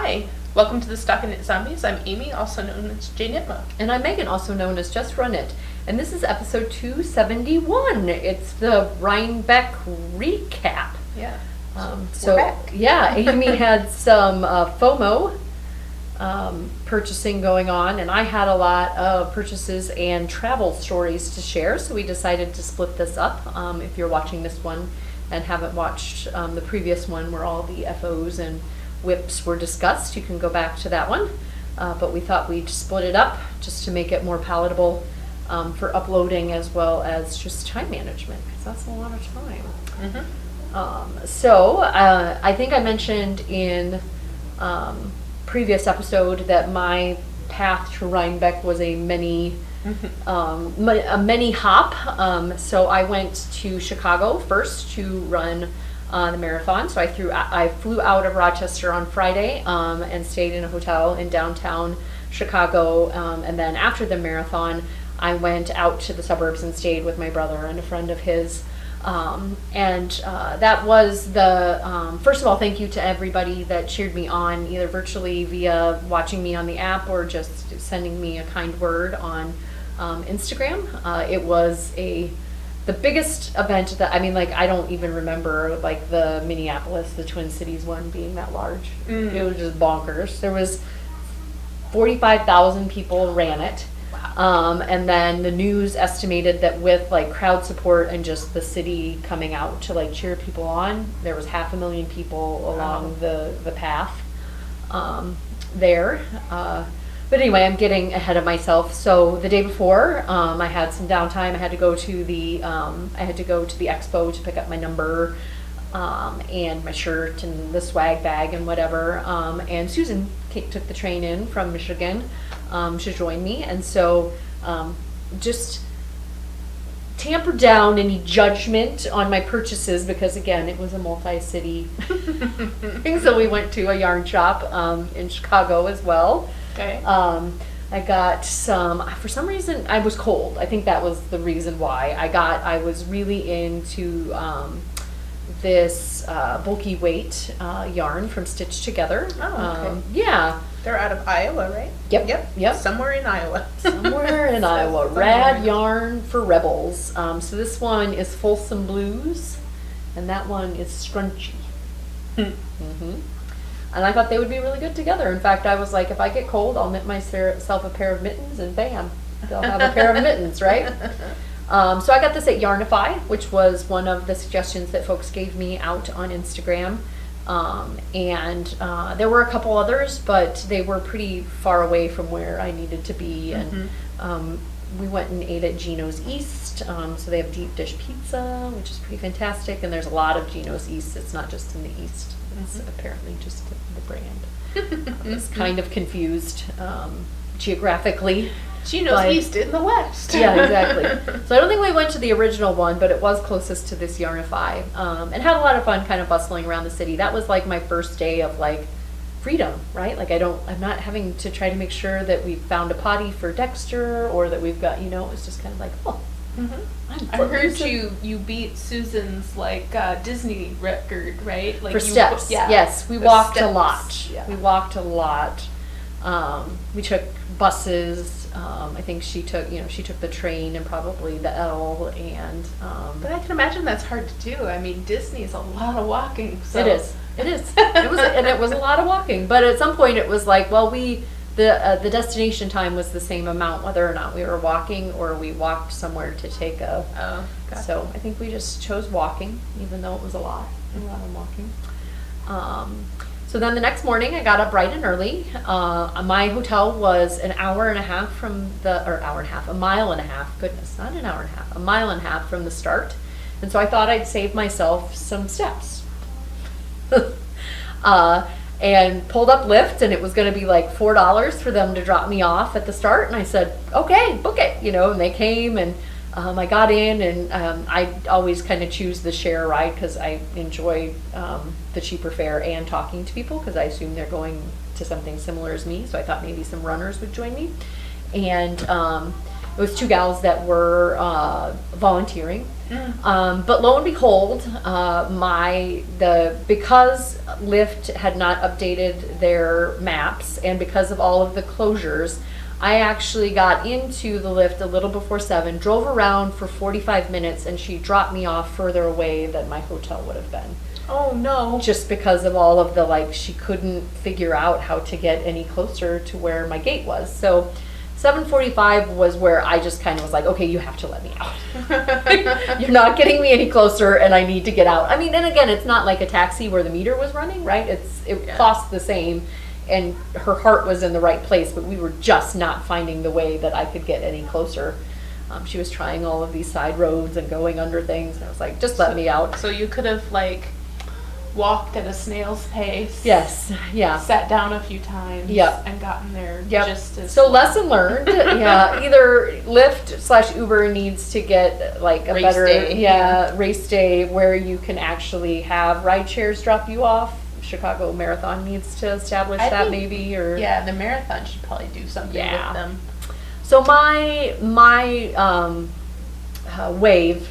Hi, welcome to the StockinetteZombies. I'm Amy, also known as Jane Itma. And I'm Megan, also known as Just Run It. And this is episode 271. It's the Rhinebeck recap. Yeah. So we're back. Yeah, Amy had some FOMO purchasing going on, and I had a lot of purchases and travel stories to share, so we decided to split this up. If you're watching this one and haven't watched the previous one where all the FOs and whips were discussed, you can go back to that one. But we thought we'd split it up just to make it more palatable for uploading as well as just time management, because that's a lot of time. Mm-hmm. So I think I mentioned in previous episode that my path to Rhinebeck was a mini hop. So I went to Chicago first to run the marathon. So I flew out of Rochester on Friday and stayed in a hotel in downtown Chicago. And then after the marathon, I went out to the suburbs and stayed with my brother and a friend of his. That was the, first of all, thank you to everybody that cheered me on, either virtually via watching me on the app or just sending me a kind word on Instagram. It was the biggest event that, I don't even remember like the Minneapolis, the Twin Cities one being that large. It was just bonkers. There was 45,000 people ran it. And then the news estimated that with like crowd support and just the city coming out to like cheer people on, there was 500,000 people along the path there. But anyway, I'm getting ahead of myself. So the day before, I had some downtime. I had to go to the expo to pick up my number and my shirt and the swag bag and whatever. And Susan took the train in from Michigan to join me, and so just tamper down any judgment on my purchases, because again, it was a multi-city thing. So we went to a yarn shop in Chicago as well. Okay. I got some, for some reason, I was cold. I think that was the reason why. I was really into this bulky weight yarn from Stitch Together. Oh, okay. Yeah. They're out of Iowa, right? Yep. Somewhere in Iowa. Somewhere in Iowa. Rad yarn for rebels. So this one is Folsom Blues, and that one is Scrunchy. And I thought they would be really good together. In fact, I was like, if I get cold, I'll knit myself a pair of mittens, and bam, they'll have a pair of mittens, right? So I got this at Yarnify, which was one of the suggestions that folks gave me out on Instagram. There were a couple others, but they were pretty far away from where I needed to be. And we went and ate at Gino's East. So they have deep dish pizza, which is pretty fantastic. And there's a lot of Gino's East. It's not just in the East. It's apparently just the brand. I was kind of confused geographically. Gino's East in the West. Yeah, exactly. So I don't think we went to the original one, but it was closest to this Yarnify, and had a lot of fun kind of bustling around the city. That was like my first day of like freedom, right? Like I'm not having to try to make sure that we found a potty for Dexter, or that we've got, it's just kind of like, I heard you beat Susan's like Disney record, right? Like for steps. Yes, we walked steps. A lot. Yeah. We walked a lot. We took buses. I think she took the train and probably the L, and but I can imagine that's hard to do. I mean, Disney is a lot of walking. So. It is. It was a lot of walking. But at some point, it was like, well, the destination time was the same amount, whether or not we were walking or we walked somewhere to take a. Oh, gotcha. So I think we just chose walking, even though it was a lot of walking. So then the next morning, I got up bright and early. My hotel was a mile and a half, goodness, not an hour and a half, a mile and a half from the start. And so I thought I'd save myself some steps. And pulled up Lyft, and it was going to be like $4 for them to drop me off at the start. And I said, okay, book it, and they came, and I got in, and I always kind of choose the share ride because I enjoy the cheaper fare and talking to people, because I assume they're going to something similar as me. So I thought maybe some runners would join me. And It was 2 gals that were volunteering. But lo and behold, because Lyft had not updated their maps, and because of all of the closures, I actually got into the Lyft a little before 7, drove around for 45 minutes, and she dropped me off further away than my hotel would have been. Oh no. Just because of all of the, like, she couldn't figure out how to get any closer to where my gate was. So 7:45 was where I just kind of was like, okay, you have to let me out. You're not getting me any closer, and I need to get out. I mean, and again, it's not like a taxi where the meter was running, right? It cost the same, and her heart was in the right place, but we were just not finding the way that I could get any closer. She was trying all of these side roads and going under things, and I was like, just let me out. So you could have, like, walked at a snail's pace. Yes, yeah. Sat down a few times. Yep. And gotten there Yep. just as. So lesson learned. Yeah, either Lyft/Uber needs to get like a Race better day. race day where you can actually have ride shares drop you off. Chicago Marathon needs to establish I that think- maybe, or Yeah, the marathon should probably do something Yeah. with them. So my wave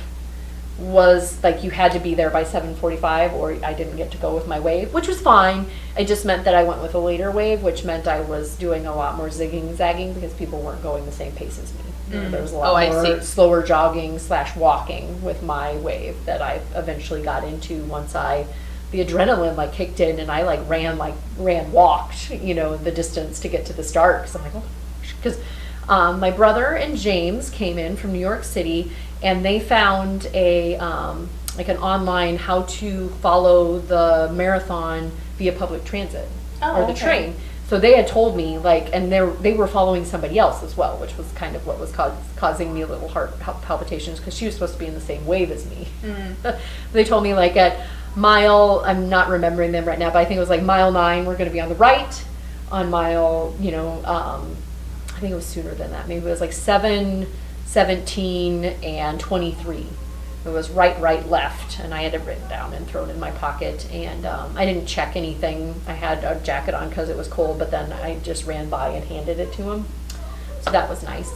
was like you had to be there by 7:45, or I didn't get to go with my wave, which was fine. It just meant that I went with a later wave, which meant I was doing a lot more zigging zagging because people weren't going the same pace as me. You know, there was a lot I more see. slower jogging / walking with my wave that I eventually got into once the adrenaline like kicked in, and I walked, you know, the distance to get to the start, because I'm like, oh, because my brother and James came in from New York City, and they found a like an online how to follow the marathon via public transit or the okay. train. So they had told me, like, and they were following somebody else as well, which was kind of what was causing me a little heart palpitations, because she was supposed to be in the same wave as me. They told me, like, at mile, I'm not remembering them right now, but I think it was like mile 9, we're going to be on the right. On mile, you know, I think it was sooner than that. Maybe it was like 7, 17, and 23. It was right, left, and I had it written down and thrown in my pocket, and I didn't check anything. I had a jacket on because it was cold, but then I just ran by and handed it to him. So that was nice.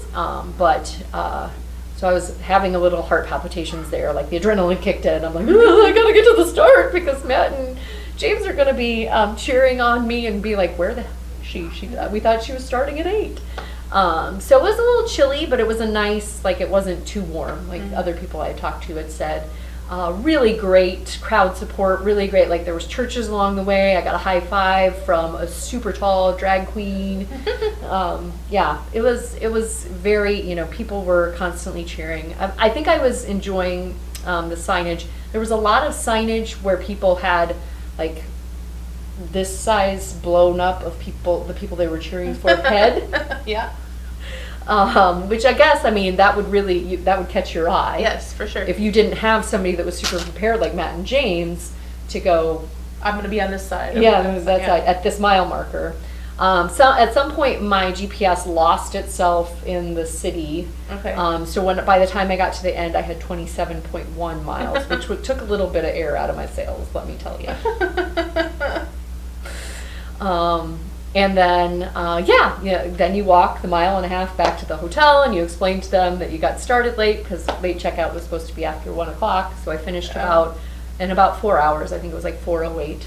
So I was having a little heart palpitations there, like the adrenaline kicked in. I'm like, oh, I gotta get to the start because Matt and James are gonna be cheering on me and be like, where the hell is she? We thought she was starting at 8. So it was a little chilly, but it was a nice, like, it wasn't too warm. Like other people I talked to had said, really great crowd support, really great. Like there was churches along the way. I got a high five from a super tall drag queen. Yeah, it was very, you know, people were constantly cheering. I think I was enjoying the signage. There was a lot of signage where people had like this size blown up of the people they were cheering for head. Yeah. Which I guess, I mean, that would catch your eye. Yes, for sure. If you didn't have somebody that was super prepared like Matt and James to go, I'm going to be on this side. yeah, that's right, at this mile marker. So at some point my GPS lost itself in the city. Okay. So by the time I got to the end, I had 27.1 miles, which took a little bit of air out of my sails, let me tell you. And then, then you walk the 1.5 miles back to the hotel, and you explain to them that you got started late because late checkout was supposed to be after 1 o'clock. So I finished in about 4 hours. I think it was like 4:08,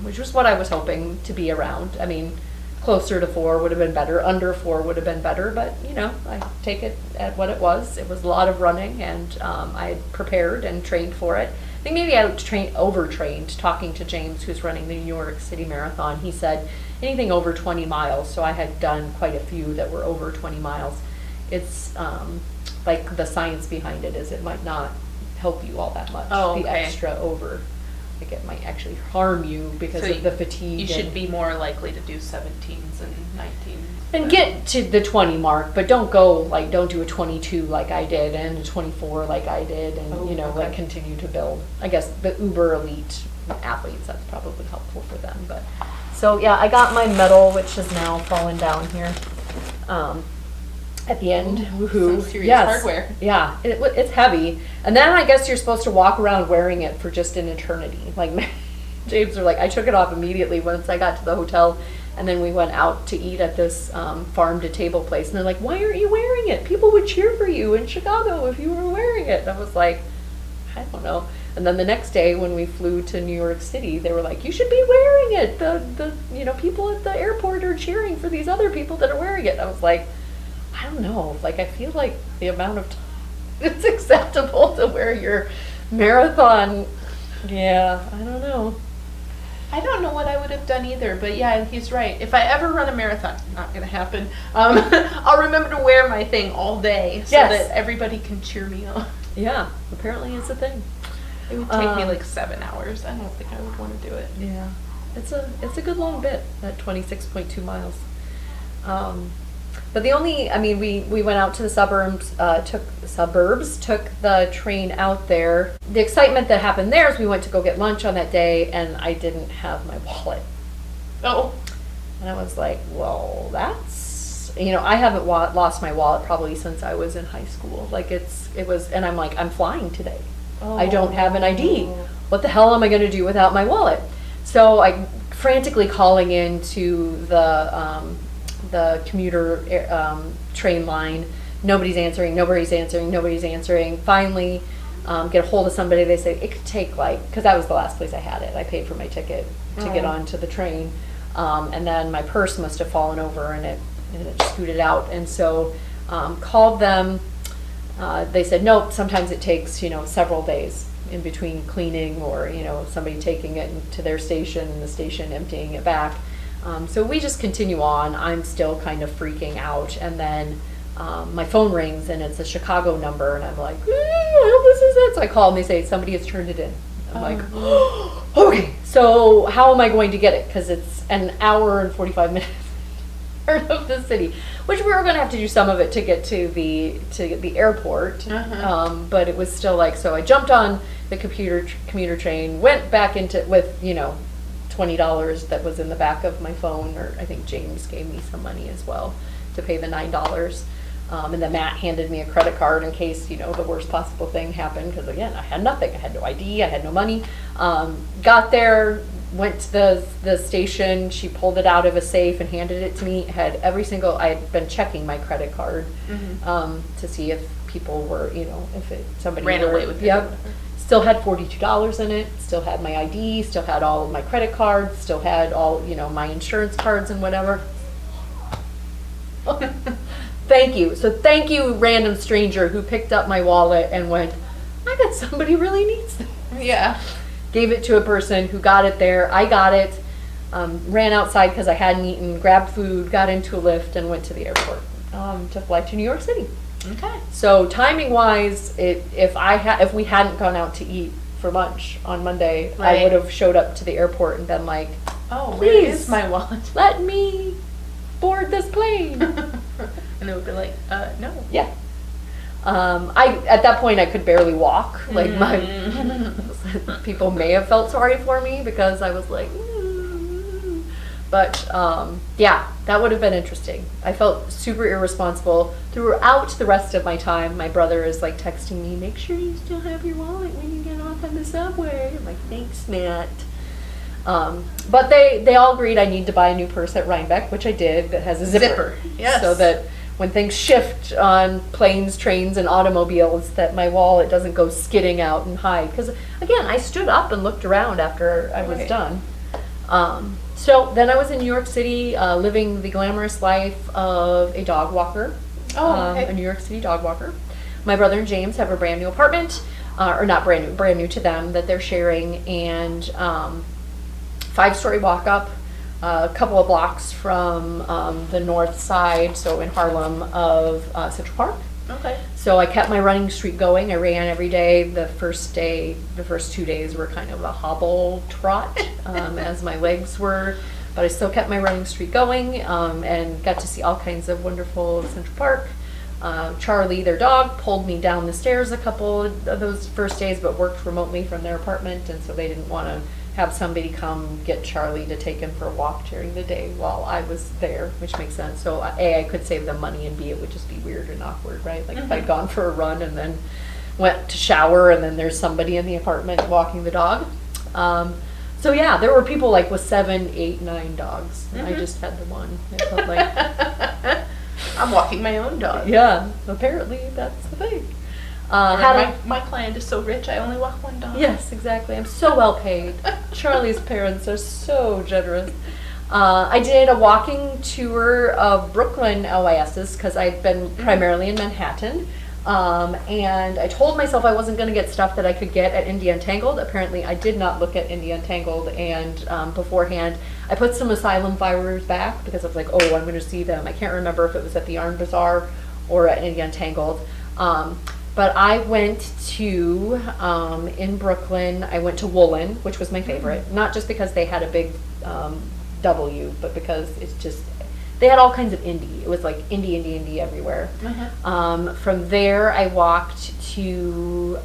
which was what I was hoping to be around. I mean, closer to 4 would have been better. Under 4 would have been better, but you know, I take it at what it was. It was a lot of running, and I had prepared and trained for it. I think maybe I overtrained. Talking to James, who's running the New York City Marathon, he said anything over 20 miles. So I had done quite a few that were over 20 miles. It's like the science behind it is it might not help you all that much. Oh, the okay. extra over, like it might actually harm you because So of the fatigue. You should be more likely to do 17s and 19s. And get to the 20 mark, but don't do a 22 like I did and a 24 like I did, and like continue to build. I guess the uber elite athletes, that's probably helpful for them. But so yeah, I got my medal, which has now fallen down here at the end. Woohoo! Some serious hardware. Yeah, it's heavy, and then I guess you're supposed to walk around wearing it for just an eternity, like. James were like, I took it off immediately once I got to the hotel, and then we went out to eat at this farm to table place, and they're like, why aren't you wearing it? People would cheer for you in Chicago if you were wearing it. And I was like, I don't know. And then the next day when we flew to New York City, they were like, you should be wearing it. The people at the airport are cheering for these other people that are wearing it. And I was like, I don't know. Like, I feel like the amount of time it's acceptable to wear your marathon. Yeah, I don't know. I don't know what I would have done either, but yeah, he's right. If I ever run a marathon, not gonna happen, I'll remember to wear my thing all day so that everybody can cheer me on. Yeah, apparently it's a thing. It would take me like 7 hours. I don't think I would want to do it. Yeah, it's a good long bit, that 26.2 miles. But the only, I mean, we went out to the suburbs, took the train out there. The excitement that happened there is we went to go get lunch on that day, and I didn't have my wallet. Oh. And I was like, well, that's, I haven't lost my wallet probably since I was in high school. Like and I'm like, I'm flying today. Oh. I don't have an ID. What the hell am I going to do without my wallet? So I'm frantically calling into the commuter train line. Nobody's answering. Finally, get a hold of somebody. They say it could take because that was the last place I had it. I paid for my ticket to get onto the train. And then my purse must have fallen over and it scooted out. And so called them. They said, nope, sometimes it takes, several days in between cleaning or, somebody taking it to their station and the station emptying it back. So we just continue on. I'm still kind of freaking out. And then my phone rings and it's a Chicago number. And I'm like, I hope this is it. So I call and they say, somebody has turned it in. I'm like, okay, so how am I going to get it? Because it's an hour and 45 minutes out of the city, which we were going to have to do some of it to get to the airport. But it was still so I jumped on the commuter train, went back with $20 that was in the back of my phone, or I think James gave me some money as well to pay the $9. And then Matt handed me a credit card in case, the worst possible thing happened. Because again, I had nothing. I had no ID. I had no money. Got there, went to the station. She pulled it out of a safe and handed it to me. I had been checking my credit card to see if people were, if somebody ran away with it. Yep. Still had $42 in it, still had my ID, still had all of my credit cards, still had all, my insurance cards and whatever. Thank you. So thank you, random stranger who picked up my wallet and went, I bet somebody really needs this. Yeah. Gave it to a person who got it there. I got it, ran outside because I hadn't eaten, grabbed food, got into a Lyft, and went to the airport to fly to New York City. Okay. So timing wise, if we hadn't gone out to eat for lunch on Monday, I would have showed up to the airport and been like, "Oh, where is my wallet? Let me board this plane." And they would be like, "No." Yeah. At that point I could barely walk. Like people may have felt sorry for me because I was like. But yeah, that would have been interesting. I felt super irresponsible throughout the rest of my time. My brother is texting me, make sure you still have your wallet when you get off on the subway. I'm like, thanks, Matt. But they all agreed I need to buy a new purse at Rhinebeck, which I did, that has a zipper. Yes. So that when things shift on planes, trains, and automobiles, that my wallet doesn't go skidding out and hide. Because again, I stood up and looked around after I was done. So then I was in New York City, living the glamorous life of a dog walker, a New York City dog walker. My brother and James have a brand new apartment, or not brand new to them, that they're sharing, and 5-story walk up, a couple of blocks from the north side, so in Harlem, of Central Park. Okay. So I kept my running streak going. I ran every day. The first 2 days were kind of a hobble trot as my legs were, but I still kept my running streak going and got to see all kinds of wonderful Central Park. Charlie, their dog, pulled me down the stairs a couple of those first days, but worked remotely from their apartment, and so they didn't want to have somebody come get Charlie to take him for a walk during the day while I was there, which makes sense. So A, I could save them money, and B, it would just be weird and awkward, right? Like if I'd gone for a run and then went to shower and then there's somebody in the apartment walking the dog. So yeah, there were people like with 7, 8, 9 dogs. I just had the one. It felt like I'm walking my own dog. yeah, apparently that's the thing. My client is so rich, I only walk one dog. Yes, exactly. I'm so well paid. Charlie's parents are so generous. I did a walking tour of Brooklyn LISs because I'd been primarily in Manhattan. And I told myself I wasn't going to get stuff that I could get at Indie Untangled. Apparently, I did not look at Indie Untangled, and beforehand, I put some Asylum fibers back because I was like, oh, I'm going to see them. I can't remember if it was at the Yarn Bazaar or at Indie Untangled. But I went to, in Brooklyn, I went to Woolen, which was my favorite. Not just because they had a big W, but because it's just, they had all kinds of indie. It was like indie everywhere. From there, I walked to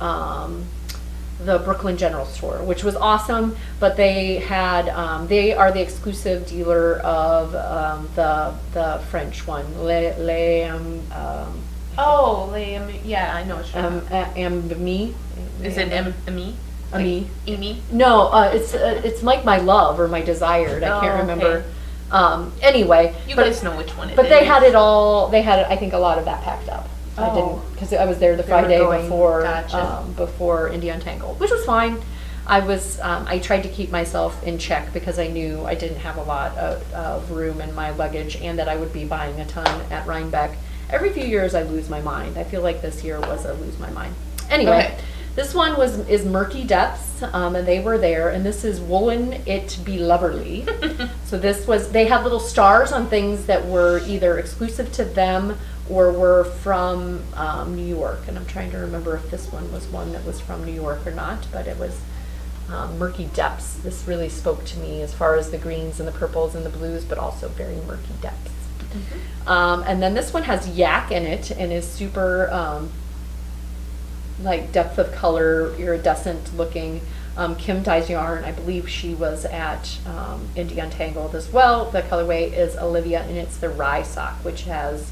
the Brooklyn General Store, which was awesome. But they had, they are the exclusive dealer of the French one, yeah, I know what you're talking about. Ami. Is it Ami? Ami. Amy? No, it's like my love or my desired. I can't remember. Okay. Anyway, you guys know which one it is. But they had it all. They had, I think, a lot of that packed up. I didn't, because I was there the Friday before before Indie Untangled, which was fine. I tried to keep myself in check because I knew I didn't have a lot of room in my luggage, and that I would be buying a ton at Rhinebeck. Every few years I lose my mind. I feel like this year was a lose my mind. Anyway, this one is Murky Depths, and they were there, and this is Woolen It Be Loverly. So this was, they had little stars on things that were either exclusive to them or were from New York, and I'm trying to remember if this one was one that was from New York or not, but it was Murky Depths. This really spoke to me as far as the greens and the purples and the blues, but also very murky depths. And then this one has yak in it and is super like depth of color, iridescent looking. Kim dyes yarn. I believe she was at Indie Untangled as well. The colorway is Olivia, and it's the rye sock, which has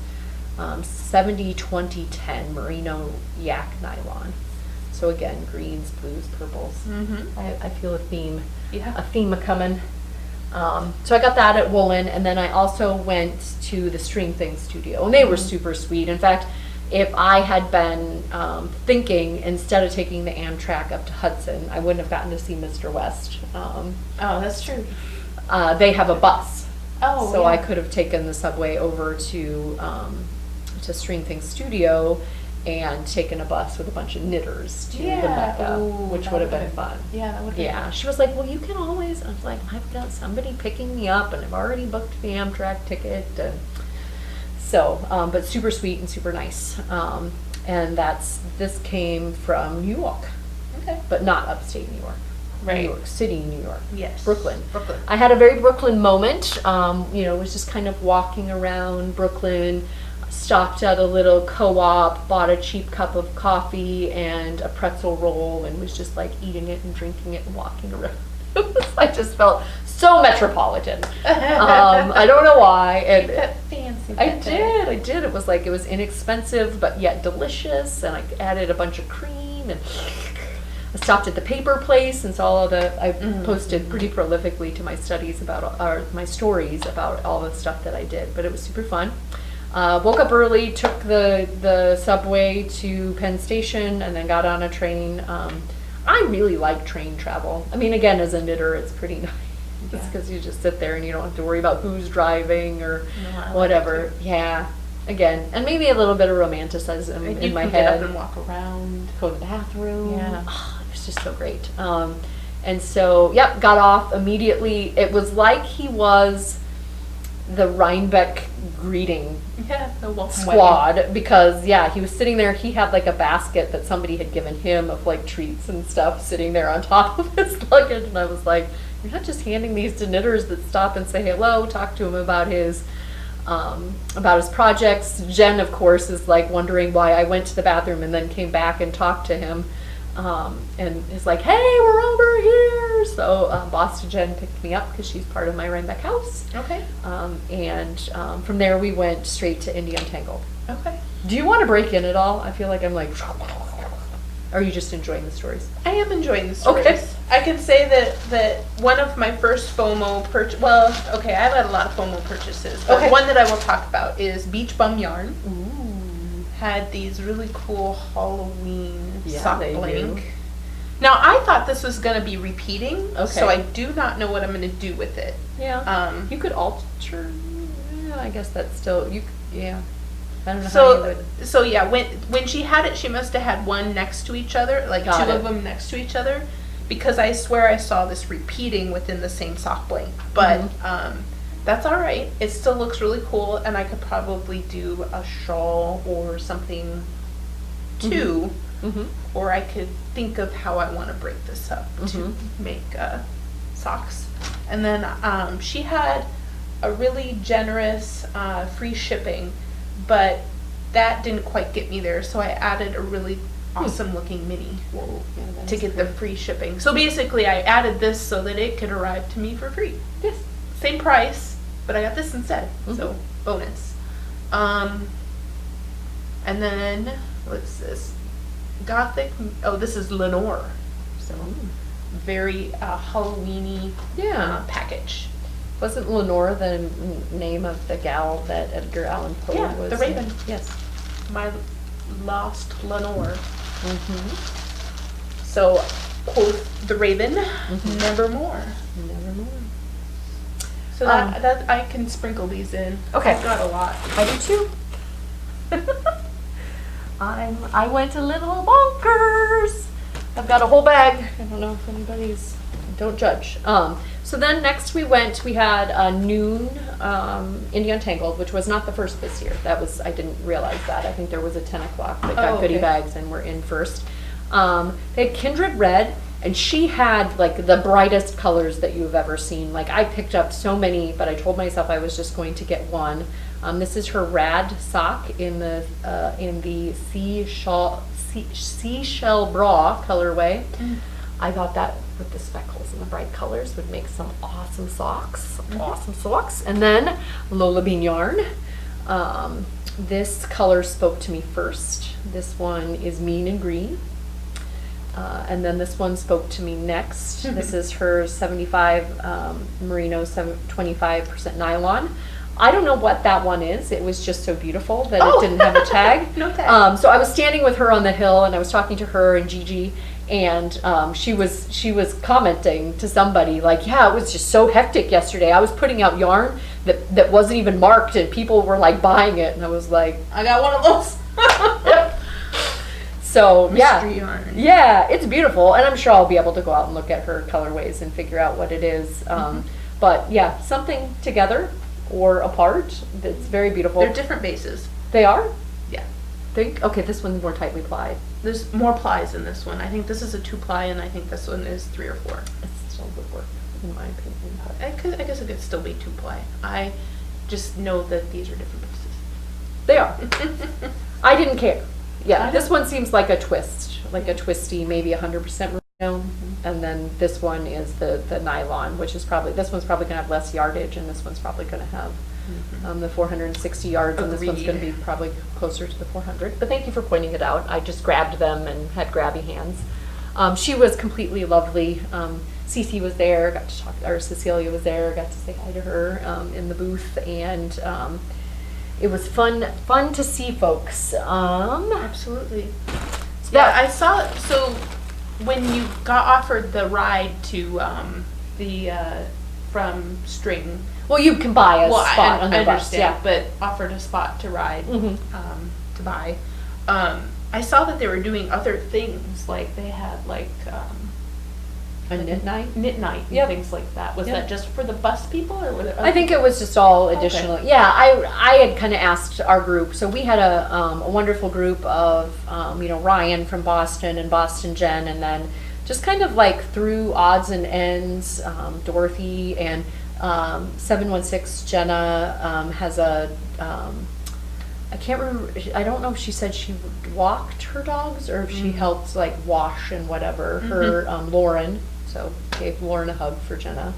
70-20-10 merino yak nylon. So again, greens, blues, purples. I feel a theme. Yeah. A theme coming. So I got that at Woolen, and then I also went to the String Things studio, and they were super sweet. In fact, if I had been thinking, instead of taking the Amtrak up to Hudson, I wouldn't have gotten to see Mr. West. Oh, that's true. They have a bus, so yeah. I could have taken the subway over to String Things studio and taken a bus with a bunch of knitters to the Mecca, which would have been fun. Yeah, that would be fun. She was like, well, you can always, I was like, I've got somebody picking me up, and I've already booked the Amtrak ticket. And so, but super sweet and super nice. And this came from New York. Okay. But not upstate New York. Right. New York City, New York. Yes. Brooklyn. I had a very Brooklyn moment. Was just kind of walking around Brooklyn, stopped at a little co-op, bought a cheap cup of coffee and a pretzel roll, and was just like eating it and drinking it and walking around. I just felt so metropolitan. I don't know why. And that fancy. I did. It was like, it was inexpensive but yet delicious, and I added a bunch of cream, and I stopped at the paper place and saw all I posted pretty prolifically to my studies about, my stories about all the stuff that I did, but it was super fun. Woke up early, took the subway to Penn Station, and then got on a train. I really like train travel. I mean, again, as a knitter, it's pretty nice. It's because you just sit there and you don't have to worry about who's driving or whatever. Yeah. Again, and maybe a little bit of romanticism in my head. Get up and walk around. Go to the bathroom. Yeah. Oh, it was just so great. And so, got off immediately. It was like he was the Rhinebeck greeting squad, because he was sitting there. He had like a basket that somebody had given him of like treats and stuff sitting there on top of his luggage, and I was like, you're not just handing these to knitters that stop and say hello, talk to him about his projects. Jen, of course, is like wondering why I went to the bathroom and then came back and talked to him, and is like, hey, we're over here. So Boss Jen picked me up because she's part of my Rhinebeck house. Okay. And from there we went straight to Indie Untangled. Okay. Do you want to break in at all? I feel like I'm like... Or are you just enjoying the stories? I am enjoying the stories. Okay. I can say that one of my first FOMO I've had a lot of FOMO purchases. But Okay. one that I will talk about is Beach Bum Yarn. Ooh. Had these really cool Halloween sock they blank. do. Now I thought this was going to be repeating, Okay. so I do not know what I'm going to do with it. Yeah. You could alter. Yeah, I guess that's still yeah. I don't know how you would. So yeah, when she had it, she must have had one next to each other, like Got two it. of them next to each other, because I swear I saw this repeating within the same sock blank. But that's all right. It still looks really cool, and I could probably do a shawl or something too, or I could think of how I want to break this up to make socks. And then she had a really generous free shipping, but that didn't quite get me there, so I added a really awesome looking mini to get the free shipping. So basically I added this so that it could arrive to me for free. Yes. Same price, but I got this instead, so bonus. And then, what's this? Gothic, this is Lenore. So very Halloween-y package. Wasn't Lenore the name of the gal that Edgar Allan Poe was? The Raven. Yes. My lost Lenore. So, quote the Raven, nevermore. Nevermore. So that I can sprinkle these in. Okay. I've got a lot. I do too. I went a little bonkers. I've got a whole bag. I don't know if anybody's. Don't judge. So then next we had a noon Indie Untangled, which was not the first this year. I didn't realize that. I think there was a 10 o'clock that got goodie bags and we're in first. They had Kindred Red, and she had like the brightest colors that you've ever seen. Like I picked up so many, but I told myself I was just going to get one. This is her Rad sock in the seashell bra colorway. I thought that with the speckles and the bright colors would make some awesome socks. Awesome socks. And then Lola Bean yarn. This color spoke to me first. This one is Mean and Green. And then this one spoke to me next. This is her 75 merino, 25% nylon. I don't know what that one is. It was just so beautiful that it didn't have a tag. No tag. So I was standing with her on the hill, and I was talking to her and Gigi, and she was commenting to somebody like, yeah, it was just so hectic yesterday. I was putting out yarn that wasn't even marked, and people were like buying it, and I was like, I got one of those. Yep. So Mystery yarn. Yeah, it's beautiful, and I'm sure I'll be able to go out and look at her colorways and figure out what it is. But yeah, something together or apart that's very beautiful. They're different bases. They are? Yeah. Okay, this one's more tightly plied. There's more plies in this one. I think this is a 2-ply, and I think this one is 3 or 4. It still would work, in my opinion. I guess it could still be 2-ply. I just know that these are different bases. They are. I didn't care. Yeah, this one seems like a twist, like a twisty, maybe 100% merino, and then this one is the nylon, which is this one's probably going to have less yardage, and this one's probably going to have the 460 yards, and this one's going to be probably closer to the 400. But thank you for pointing it out. I just grabbed them and had grabby hands. She was completely lovely. Cece was there, got to talk, or Cecilia was there, got to say hi to her in the booth, and it was fun to see folks. Absolutely. So I saw. So when you got offered the ride to from String. Well, you can buy a spot on the bus. Yeah, but offered a spot to ride to buy. I saw that they were doing other things. Like they had like a knit night. Knit night and things like that. Was that just for the bus people, or were there I think it was just all additional. Okay. Yeah, I had kind of asked our group. So we had a wonderful group of Ryan from Boston and Boston Jen, and then just kind of like through odds and ends, Dorothy and 716 Jenna has a I can't remember. I don't know if she said she walked her dogs or if she helped like wash and whatever. Her Lauren. So gave Lauren a hug for Jenna.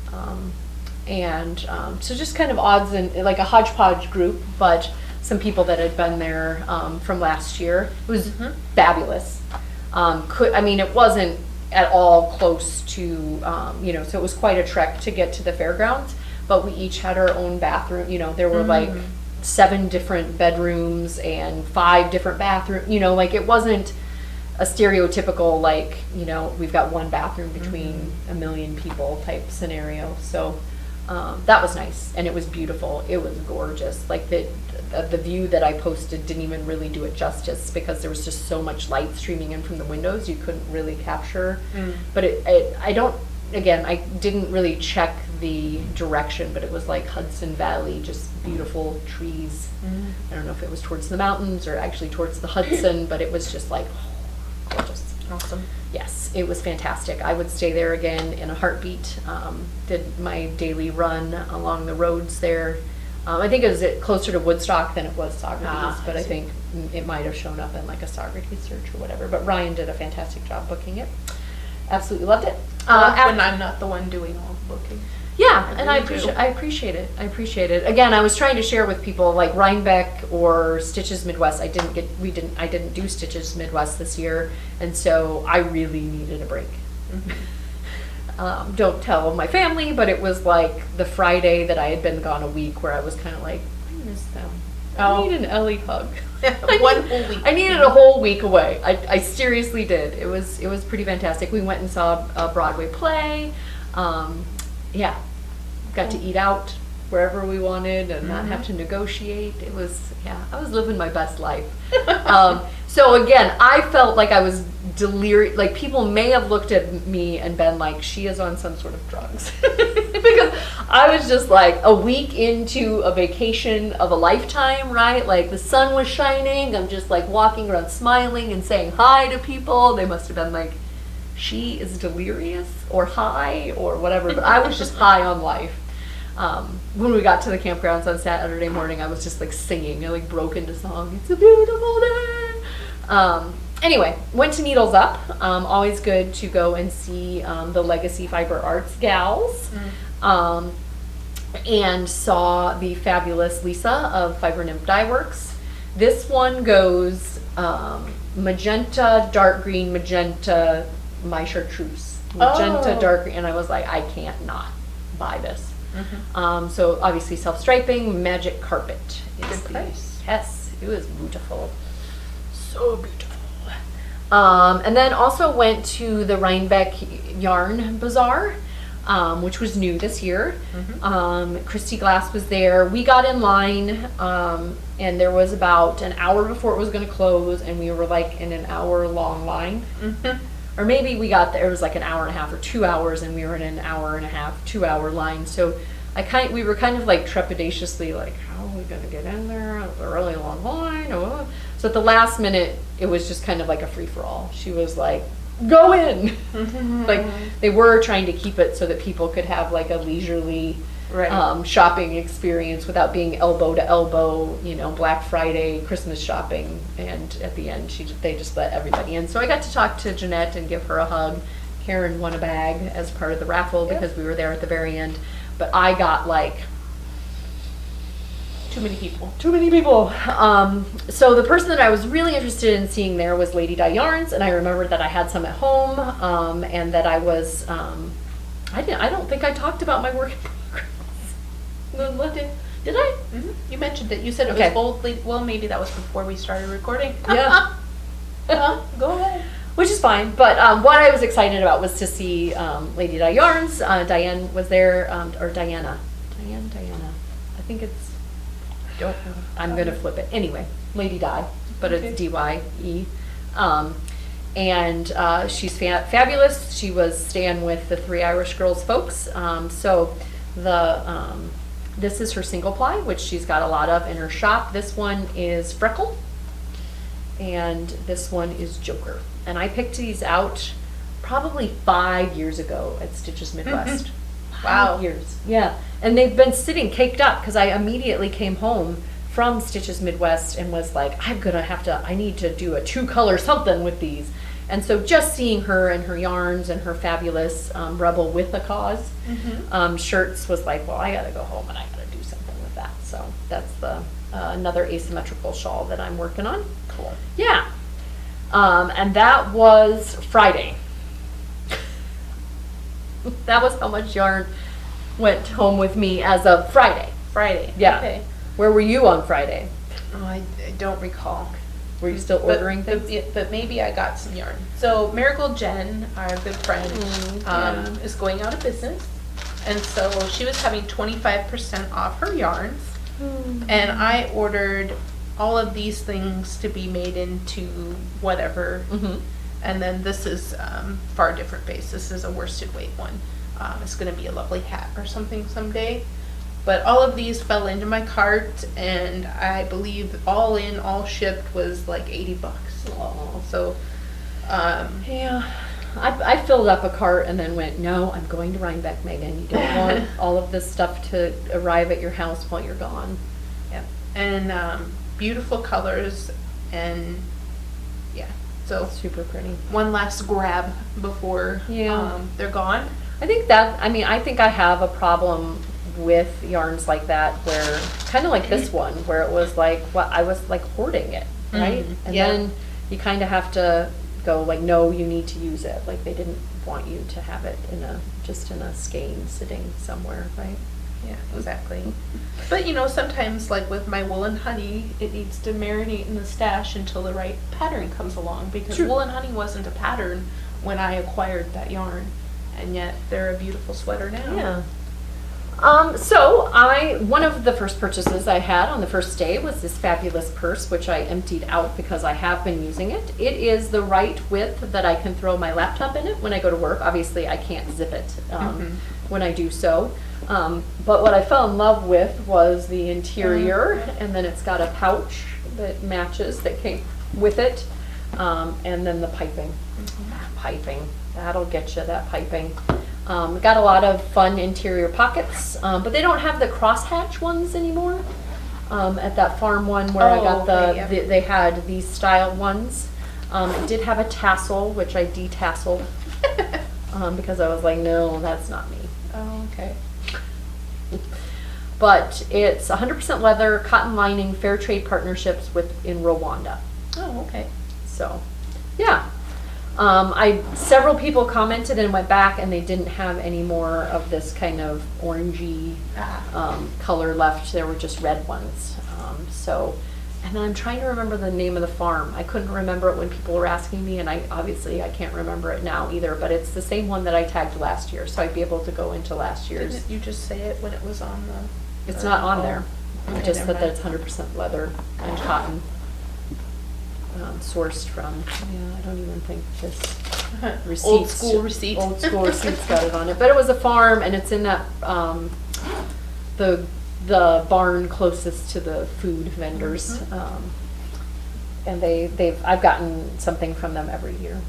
So just kind of odds and like a hodgepodge group, but some people that had been there from last year. It was fabulous. It wasn't at all close to, so it was quite a trek to get to the fairgrounds, but we each had our own bathroom. There were like 7 different bedrooms and 5 different bathrooms, it wasn't a stereotypical, we've got one bathroom between a million people type scenario. So that was nice, and it was beautiful. It was gorgeous. Like the view that I posted didn't even really do it justice, because there was just so much light streaming in from the windows, you couldn't really capture. But I didn't really check the direction, but it was like Hudson Valley, just beautiful trees. I don't know if it was towards the mountains or actually towards the Hudson, but it was just like gorgeous. Awesome. Yes, it was fantastic. I would stay there again in a heartbeat. Did my daily run along the roads there. I think it was closer to Woodstock than it was Socrates, but I think it might have shown up in like a Socrates search or whatever. But Ryan did a fantastic job booking it. Absolutely loved it. When I'm not the one doing all the booking. Yeah, and I appreciate it. I appreciate it. Again, I was trying to share with people like Rhinebeck or Stitches Midwest. I didn't do Stitches Midwest this year, and so I really needed a break. Don't tell my family, but it was like the Friday that I had been gone a week where I was kind of like, I miss them. I need an Ellie hug. One whole week. I needed a whole week away. I seriously did. It was pretty fantastic. We went and saw a Broadway play. Got to eat out wherever we wanted and not have to negotiate. It was, I was living my best life. So again, I felt like I was delirious. Like people may have looked at me and been like, she is on some sort of drugs. Because I was just like a week into a vacation of a lifetime, right? Like the sun was shining. I'm just like walking around smiling and saying hi to people. They must have been like, she is delirious or high or whatever. But I was just high on life. When we got to the campgrounds on Saturday morning, I was just like singing. I like broke into song. It's a beautiful day. Anyway, went to Needles Up. Always good to go and see the Legacy Fiber Arts gals. And saw the fabulous Lisa of Fiber Nymph Dye Works. This one goes magenta, dark green, magenta, my chartreuse. Magenta, dark green, and I was like, I can't not buy this. So obviously self-striping, Magic Carpet is good price. Yes, it was beautiful. So beautiful. And then also went to the Rhinebeck Yarn Bazaar, which was new this year. Christy Glass was there. We got in line, and there was about an hour before it was going to close, and we were like in an hour-long line. Or maybe we got there, it was like an hour and a half or 2 hours, and we were in an hour and a half, 2 hour line. So we were kind of like trepidatiously like, how are we going to get in there? It was a really long line. Oh. So at the last minute, it was just kind of like a free-for-all. She was like, go in. Like they were trying to keep it so that people could have like a leisurely shopping experience without being elbow to elbow, Black Friday, Christmas shopping. And at the end, they just let everybody in. So I got to talk to Jeanette and give her a hug. Karen won a bag as part of the raffle because we were there at the very end. But I got like too many people. So the person that I was really interested in seeing there was Lady Dye Yarns, and I remembered that I had some at home, and that I was, I don't think I talked about my work in progress. Did I? You mentioned it. You said it was old lady. Well, maybe that was before we started recording. Yeah. Go ahead. Which is fine, but what I was excited about was to see Lady Dye Yarns. Diane was there, or Diana. Diana. I think it's, don't know. I'm going to flip it. Anyway, Lady Dye, but it's D-Y-E. And she's fabulous. She was staying with the Three Irish Girls folks. So this is her single ply, which she's got a lot of in her shop. This one is Freckle, and this one is Joker. And I picked these out probably 5 years ago at Stitches Midwest. Wow. 5 years. Yeah. And they've been sitting caked up because I immediately came home from Stitches Midwest and was like, I need to do a 2-color something with these. And so just seeing her and her yarns and her fabulous Rebel with a Cause shirts was like, well, I got to go home and I got to do something with that. So that's the another asymmetrical shawl that I'm working on. Cool. Yeah. And that was Friday. That was how much yarn went home with me as of Friday. Friday. Yeah. Okay. Where were you on Friday? Oh, I don't recall. Were you still ordering things? But maybe I got some yarn. So Marigold Jen, our good friend, is going out of business. And so she was having 25% off her yarns. And I ordered all of these things to be made into whatever. And then this is far different base. This is a worsted weight one. It's going to be a lovely hat or something someday. But all of these fell into my cart, and I believe all shipped was like $80. Oh. So, yeah. I filled up a cart and then went, no, I'm going to Rhinebeck, Megan. You don't want all of this stuff to arrive at your house while you're gone. yeah. And beautiful colors, and yeah. So Super pretty. one last grab before they're gone. I think I have a problem with yarns like that, where kind of like this one, where it was like, I was like hoarding it, right? And then you kind of have to go like, no, you need to use it. Like they didn't want you to have it just in a skein sitting somewhere, right? Yeah, exactly. But sometimes like with my wool and honey, it needs to marinate in the stash until the right pattern comes along, because wool and honey wasn't a pattern when I acquired that yarn, and yet they're a beautiful sweater now. Yeah. So one of the first purchases I had on the first day was this fabulous purse, which I emptied out because I have been using it. It is the right width that I can throw my laptop in it when I go to work. Obviously, I can't zip it when I do so. But what I fell in love with was the interior, and then it's got a pouch that matches, that came with it, and then the piping. Piping, that'll get you, that piping. Got a lot of fun interior pockets, but they don't have the crosshatch ones anymore. At that farm one where I got they had these style ones. It did have a tassel, which I detasseled because I was like, no, that's not me. Oh, okay. But it's 100% leather, cotton lining, fair trade partnerships in Rwanda. Oh, okay. So, yeah. Several people commented and went back, and they didn't have any more of this kind of orangey color left. There were just red ones. And then I'm trying to remember the name of the farm. I couldn't remember it when people were asking me, and I can't remember it now either, but it's the same one that I tagged last year, so I'd be able to go into last year's. Didn't you just say it when it was on the... It's not on there. Okay, I just said never that mind. it's 100% leather and cotton. Sourced from, I don't even think this receipts. Old school receipt. Old school receipts got it on it. But it was a farm, and it's in that, the barn closest to the food vendors. And I've gotten something from them every year.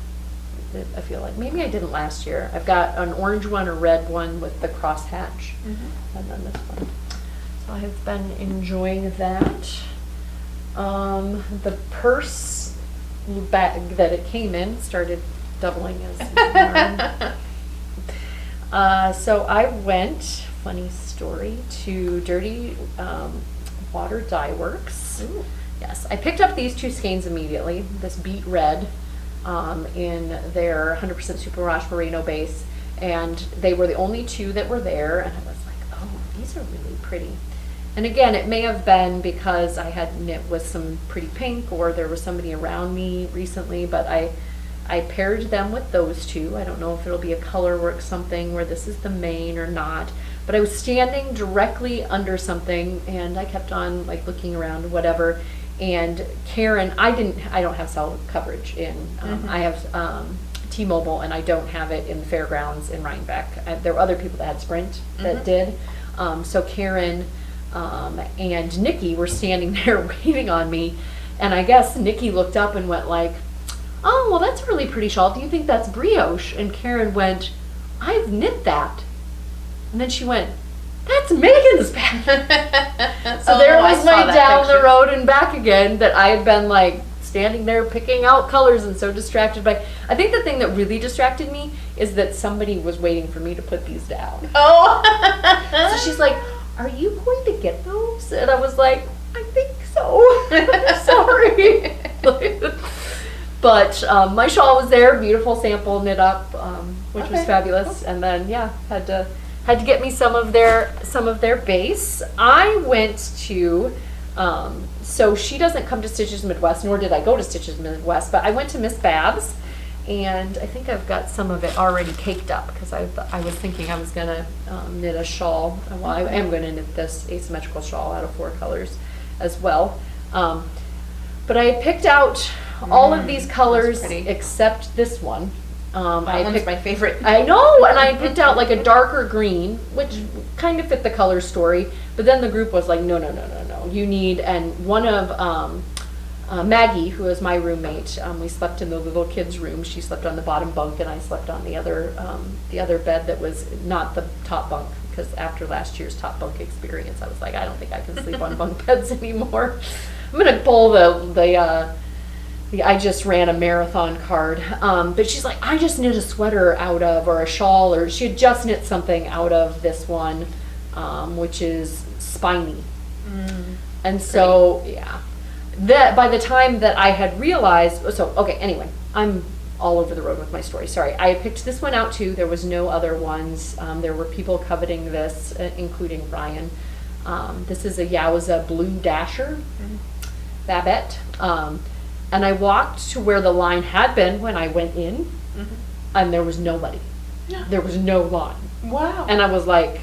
I feel like maybe I didn't last year. I've got an orange one, a red one with the crosshatch, and then this one. So I have been enjoying that. The purse bag that it came in started doubling as yarn. So I went, funny story, to Dirty Water Dye Works. Ooh. Yes, I picked up these two skeins immediately. This beet red in their 100% Superwash Merino base, and they were the only two that were there, and I was like, oh, these are really pretty. And again, it may have been because I had knit with some pretty pink, or there was somebody around me recently, but I paired them with those two. I don't know if it'll be a color work something where this is the main or not, but I was standing directly under something, and I kept on like looking around, whatever. And Karen, I don't have cell coverage in. I have T-Mobile, and I don't have it in the fairgrounds in Rhinebeck. There were other people that had Sprint that did. So Karen and Nikki were standing there waiting on me, and I guess Nikki looked up and went like, oh, well, that's a really pretty shawl. Do you think that's brioche? And Karen went, I've knit that. And then she went, that's Megan's pattern. So there was my down the road and back again that I had been like standing there picking out colors and so distracted by. I think the thing that really distracted me is that somebody was waiting for me to put these down. Oh. So she's like, are you going to get those? And I was like, I think so. Sorry. But my shawl was there, beautiful sample knit up, which was Okay, fabulous. cool. And then had to get me some of their base. I went to so she doesn't come to Stitches Midwest, nor did I go to Stitches Midwest, but I went to Miss Babs, and I think I've got some of it already caked up because I was thinking I was gonna knit a shawl. Well, I am gonna knit this asymmetrical shawl out of 4 colors as well. But I picked out all of these colors except this one. That one's my favorite. I know, and I picked out like a darker green, which kind of fit the color story. But then the group was like, no, you need, and one of Maggie, who is my roommate, we slept in the little kids' room. She slept on the bottom bunk, and I slept on the other bed that was not the top bunk, because after last year's top bunk experience, I was like, I don't think I can sleep on bunk beds anymore. I'm gonna pull the I just ran a marathon card, but she's like, I just knit a sweater out of, or a shawl, or she had just knit something out of this one, which is spiny. And so, yeah, that by the time that I had realized, so, okay, anyway, I'm all over the road with my story, sorry. I picked this one out too, there was no other ones. There were people coveting this, including Ryan. This is a Yowza Blue Dasher, Babette. And I walked to where the line had been when I went in, and there was nobody. There was no line. Wow. And I was like,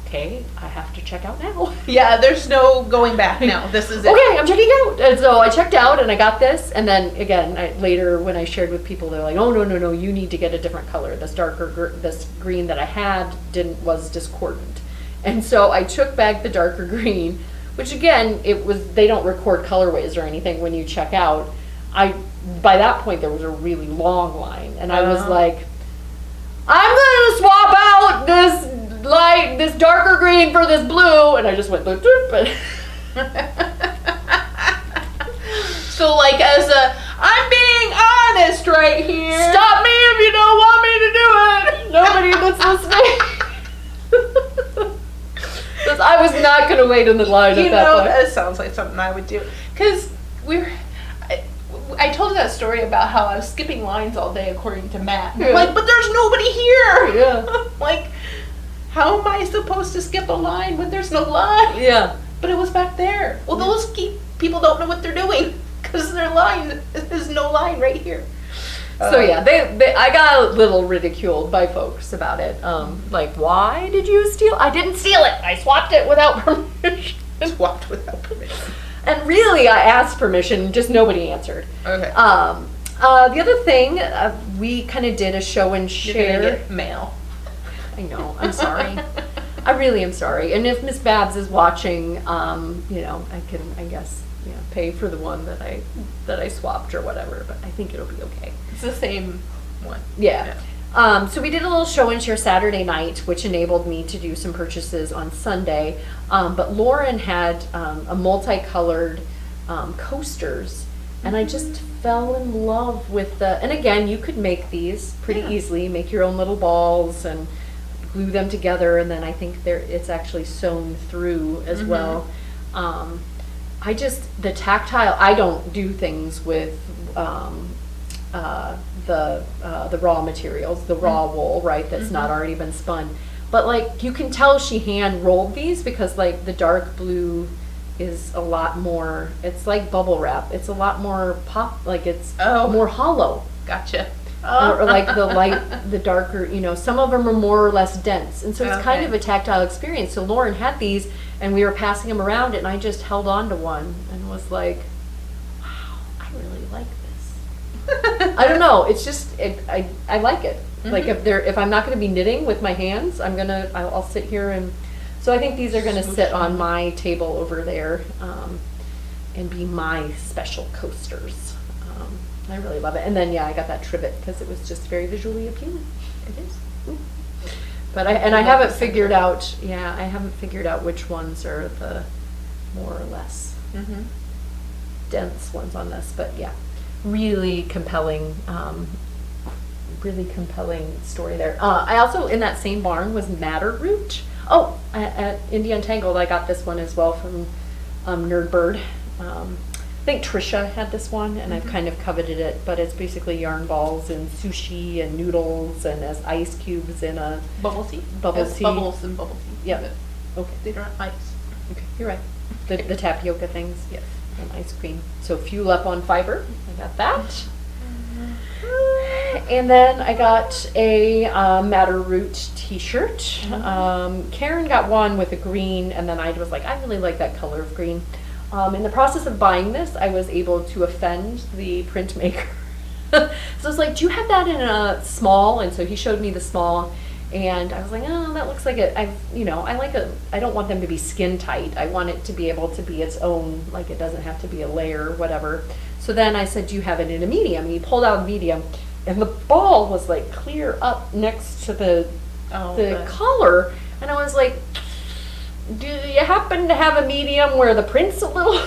okay, I have to check out now. Yeah, there's no going back now. This is it. Okay, I'm checking out. And so I checked out and I got this. And then again, later when I shared with people, they're like, oh, no, you need to get a different color. This this green that I had was discordant. And so I took back the darker green, which again, they don't record colorways or anything when you check out. By that point, there was a really long line, and I was like, I'm gonna swap out this darker green for this blue, and I just went, So like I'm being honest right here. Stop me if you don't want me to do it. Nobody that's listening. Because I was not gonna wait in the line at that point. That sounds like something I would do. Because I told you that story about how I was skipping lines all day according to Matt. Yeah. I'm like, but there's nobody here. Yeah. Like, how am I supposed to skip a line when there's no line? Yeah. But it was back there. Well, those people don't know what they're doing because there's no line right here. So yeah, I got a little ridiculed by folks about it. Like, why did you steal? I didn't steal it. I swapped it without permission. Swapped without permission. And really, I asked permission, just nobody answered. Okay. The other thing, we kind of did a show and share. You're gonna get mail. I know. I'm sorry. I really am sorry. And if Miss Babs is watching, I can, I guess, pay for the one that I swapped or whatever. But I think it'll be okay. It's the same one. Yeah. So we did a little show and share Saturday night, which enabled me to do some purchases on Sunday. But Lauren had a multicolored coasters, and I just fell in love with and again, you could make these pretty easily, make your own little balls and glue them together, and then I think it's actually sewn through as well. The tactile, I don't do things with the raw materials, the raw wool, right, that's not already been spun. But like, you can tell she hand rolled these because like the dark blue is a lot more, it's like bubble wrap. It's a lot more pop, like it's more hollow. Gotcha. Or like the darker, some of them are more or less dense. And so it's kind of a tactile experience. So Lauren had these and we were passing them around and I just held on to one and was like, wow, I really like this. I don't know. It's just, I like it. Like if I'm not going to be knitting with my hands, I'll sit here and, so I think these are going to sit on my table over there and be my special coasters. I really love it. And then, I got that trivet because it was just very visually appealing. It is. Ooh. But I haven't figured out, I haven't figured out which ones are the more or less dense ones on this. But really compelling story there. I also, in that same barn, was Madder Root. Oh, at Indie Untangled, I got this one as well from Nerdbird. I think Trisha had this one, and I've Mhm. kind of coveted it, but it's basically yarn balls and sushi and noodles and as ice cubes in a Bubble tea. Bubble It's tea. Bubbles and bubble tea. Yep. but Okay. They don't have ice. Okay, you're right. The tapioca things. Yes. And ice cream. So fuel up on fiber. I got that. And then I got a Matter Root t-shirt. Karen got one with a green, and then I was like, I really like that color of green. In the process of buying this, I was able to offend the printmaker. So I was like, do you have that in a small? And so he showed me the small, and I was like, oh, that looks like it. I don't want them to be skin tight. I want it to be able to be its own, like it doesn't have to be a layer, whatever. So then I said, do you have it in a medium? And he pulled out a medium, and the ball was like clear up next to the collar, and I was like, do you happen to have a medium where the print's a little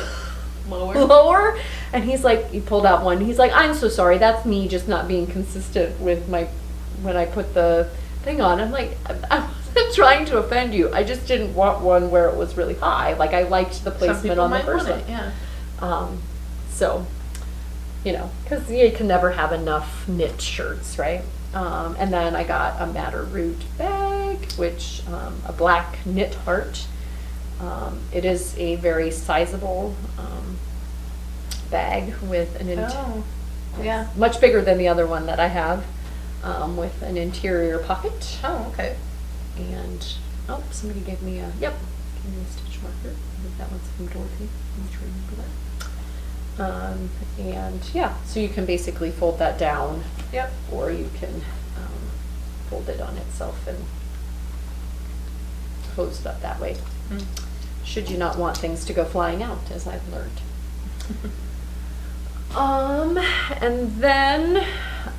lower? And he's like, he pulled out one. He's like, I'm so sorry. That's me just not being consistent with when I put the thing on. I'm like, I wasn't trying to offend you. I just didn't want one where it was really high. Like I liked the placement on the first one. Yeah. So, because you can never have enough knit shirts, right? And then I got a Matter Root bag, which a black knit heart. It is a very sizable bag with an much bigger than the other one that I have, with an interior pocket. Oh, okay. And somebody gave me a stitch marker. I think that one's from Dorothy. I'm trying to remember that. And yeah, so you can basically fold that down. Yep. Or you can fold it on itself and close it up that way. Should you not want things to go flying out, as I've learned. And then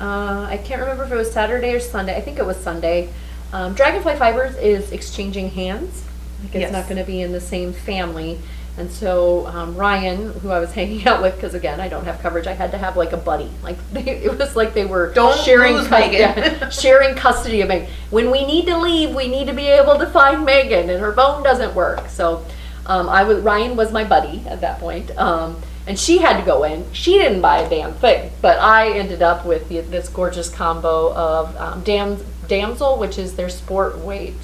I can't remember if it was Saturday or Sunday. I think it was Sunday. Dragonfly Fibers is exchanging hands. Like it's not going to be in the same family. And so Ryan, who I was hanging out with, because again, I don't have coverage, I had to have like a buddy. Like it was like they were sharing custody of Megan. When we need to leave, we need to be able to find Megan, and her phone doesn't work. So Ryan was my buddy at that point. And she had to go in. She didn't buy a damn thing, but I ended up with this gorgeous combo of Damsel, which is their sport weight.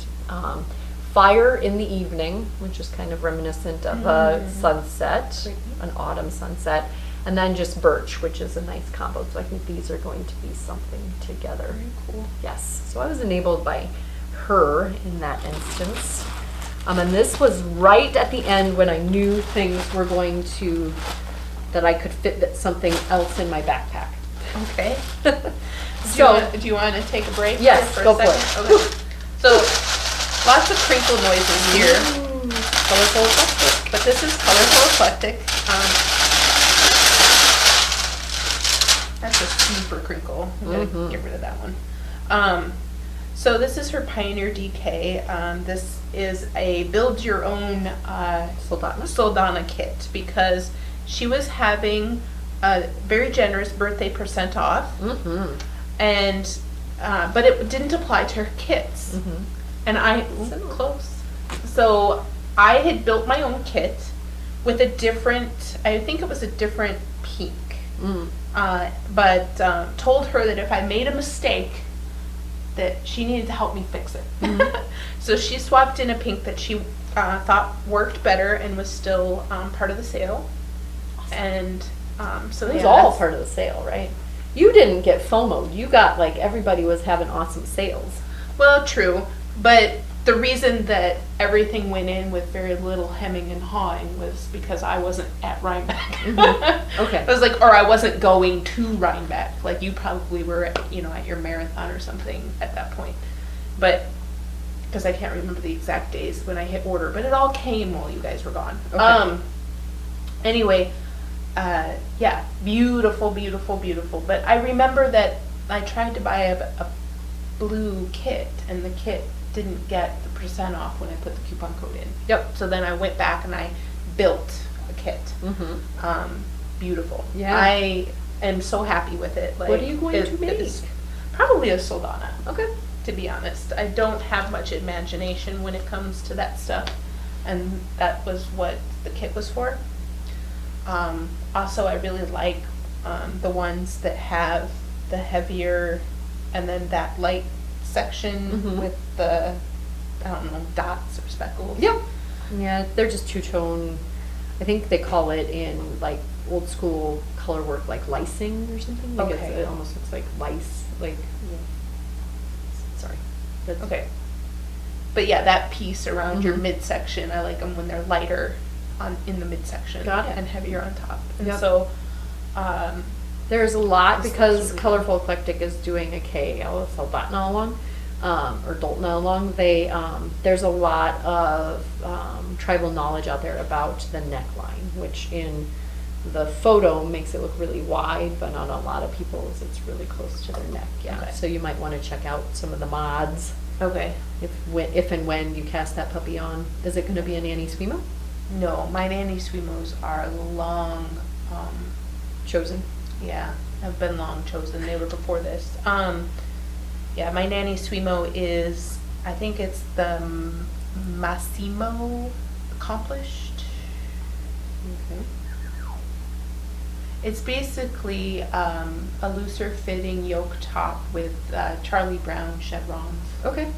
Fire in the Evening, which is kind of reminiscent of a sunset, an autumn sunset, and then just Birch, which is a nice combo. So I think these are going to be something together. Very cool. Yes. So I was enabled by her in that instance. And this was right at the end when I knew things were going to, that I could fit something else in my backpack. Okay. So do you want to take a break? Yes, for go a second? for it. Okay. So lots of crinkle noises here. Colorful eclectic. But this is colorful eclectic. That's a super crinkle. I'm gonna get rid of that one. So this is her Pioneer DK. This is a build your own Soldana kit because she was having a very generous birthday % off, and but it didn't apply to her kits. And close. So I had built my own kit with a different, I think it was a different pink. But told her that if I made a mistake, that she needed to help me fix it. So she swapped in a pink that she thought worked better and was still part of the sale. Awesome. And so it was all part of the sale, right? You didn't get FOMO'd. You got like everybody was having awesome sales. Well, true. But the reason that everything went in with very little hemming and hawing was because I wasn't at Rhinebeck. Okay. I was like, or I wasn't going to Rhinebeck. Like you probably were, at your marathon or something at that point. But because I can't remember the exact days when I hit order, but it all came while you guys were gone. Okay. Anyway, yeah, beautiful, beautiful, beautiful. But I remember that I tried to buy a blue kit, and the kit didn't get the % off when I put the coupon code in. Yep. So then I went back and I built a kit. Beautiful. Yeah. I am so happy with it. Like, what are you going to make? Probably a Soldana. Okay. To be honest, I don't have much imagination when it comes to that stuff, and that was what the kit was for. Also, I really like the ones that have the heavier and then that light section with the, I don't know, dots or speckles. Yep. Yeah, they're just two-tone. I think they call it in like old school color work like lysing or something. Like Okay. it almost looks like lice. Like, sorry. That's Okay. But yeah, that piece around your midsection, I like them when they're lighter in the midsection. Got it. And heavier on top. And Yep. so, There's a lot This because looks really Colorful Eclectic is doing a KLSL along, or Dalton along. They there's a lot of tribal knowledge out there about the neckline, which in the photo makes it look really wide, but on a lot of people's it's really close to their neck. Yeah, Okay. so you might want to check out some of the mods okay. if and when you cast that puppy on. Is it going to be a Nanny Swimo? No, my Nanny Swimos are long, Chosen. yeah, have been long chosen. They were before this. Yeah, my Nanny Swimo is, I think it's the Massimo Accomplished. Okay. It's basically a looser fitting yoke top with Charlie Brown chevrons. Okay.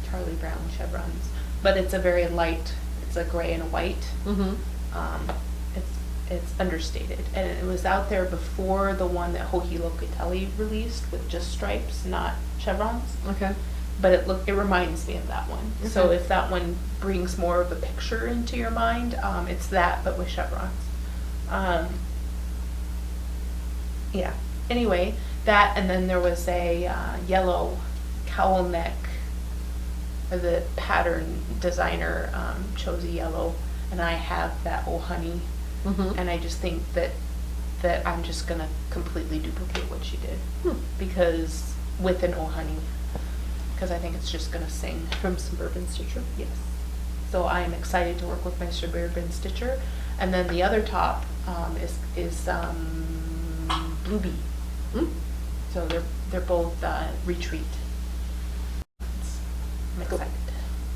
Charlie Brown chevrons. But it's a very light, it's a gray and a white. Mm-hmm. It's understated. And it was out there before the one that Hohi Locatelli released with just stripes, not chevrons. Okay. But it reminds me of that one. So Okay. if that one brings more of a picture into your mind, it's that, but with chevrons. Yeah. Anyway, that, and then there was a yellow cowl neck. The pattern designer chose a yellow, and I have that Oh Honey, and I just think that I'm just gonna completely duplicate what she did, because with an Oh Honey, because I think it's just gonna sing. From Suburban Stitcher. Yes. So I am excited to work with my Suburban Stitcher, and then the other top is Blue Bee. So they're both retreat. I'm excited.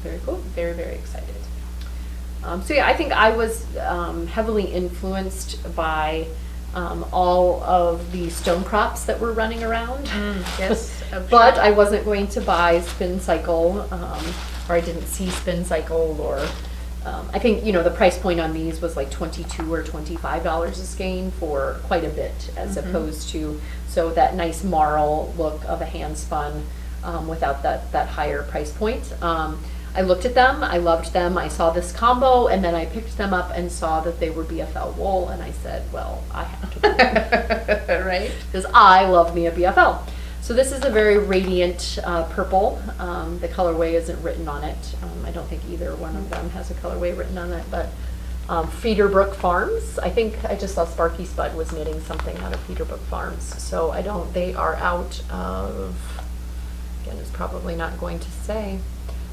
Very cool. Very, very excited. So yeah, I think I was heavily influenced by all of the stone crops that were running around. Yes. But I wasn't going to buy Spin Cycle, or I didn't see Spin Cycle, or I think, you know, the price point on these was like $22 or $25 a skein for quite a bit, as opposed to, so that nice marl look of a hand spun without that higher price point. I looked at them, I loved them, I saw this combo, and then I picked them up and saw that they were BFL wool, and I said, well, I have to buy them. Right? Because I love me a BFL. So this is a very radiant purple. The colorway isn't written on it. I don't think either one of them has a colorway written on it, but Feederbrook Farms. I think I just saw Sparky Spud was knitting something out of Feederbrook Farms. So they are out of, again, it's probably not going to say.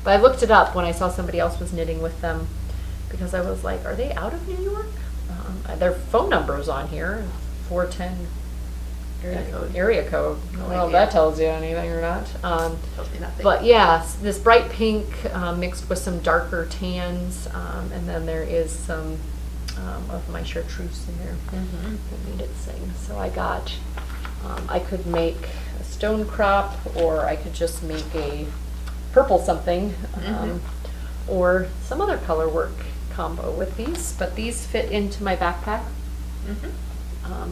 But I looked it up when I saw somebody else was knitting with them, because I was like, are they out of New York? Their phone number is on here, 410 area code. No Well, idea. that tells you anything or not. Tells me nothing. But yeah, this bright pink mixed with some darker tans, and then there is some of my chartreuse in there that made it sing. So I got, I could make a stone crop, or I could just make a purple something, or some other color work combo with these. But these fit into my backpack.